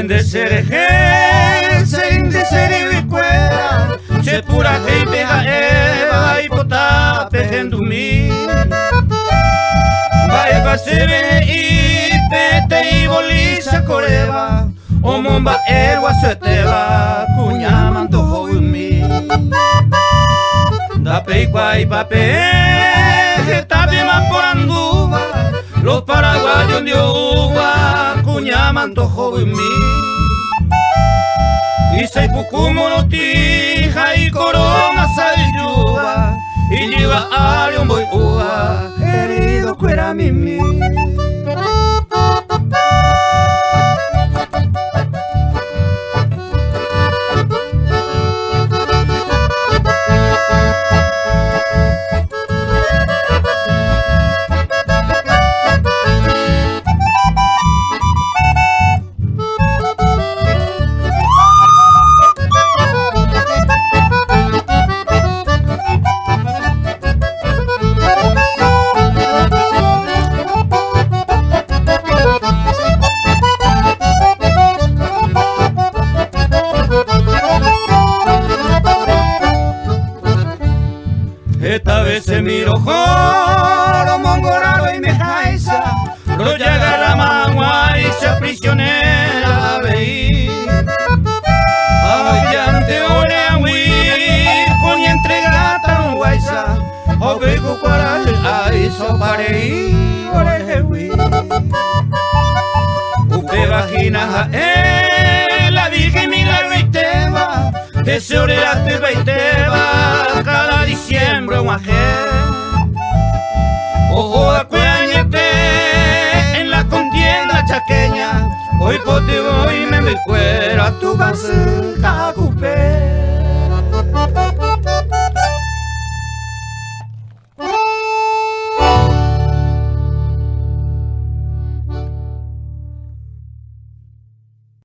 de sereje, sein de seribicuera, se pura que peja eva y pota pejendumi. Vai pasebe y pete y bolisa coreba, o momba erwa sueteba, cuñamanto hoyumi. Da peicua y pape, tape maporanduba, los paraguayos de uva, cuñamanto hoyumi. Y se pucumo no tija y corona sayuba, y lleva a un boy uva, herido cuera mimi. Esta vez se miro joro, mongoraro y me jaisa, roya garramagua y se prisionera veí. Ayante ore a huir, con y entregata un guaisa, o vego para el aiso pareí, ore huir. Upe vagina la virgen milagro y teba, ese oreate veiteba, cada diciembre un ajé. Ojo a cueñete en la contienda chaqueña, hoy pote voy me cuera tu base.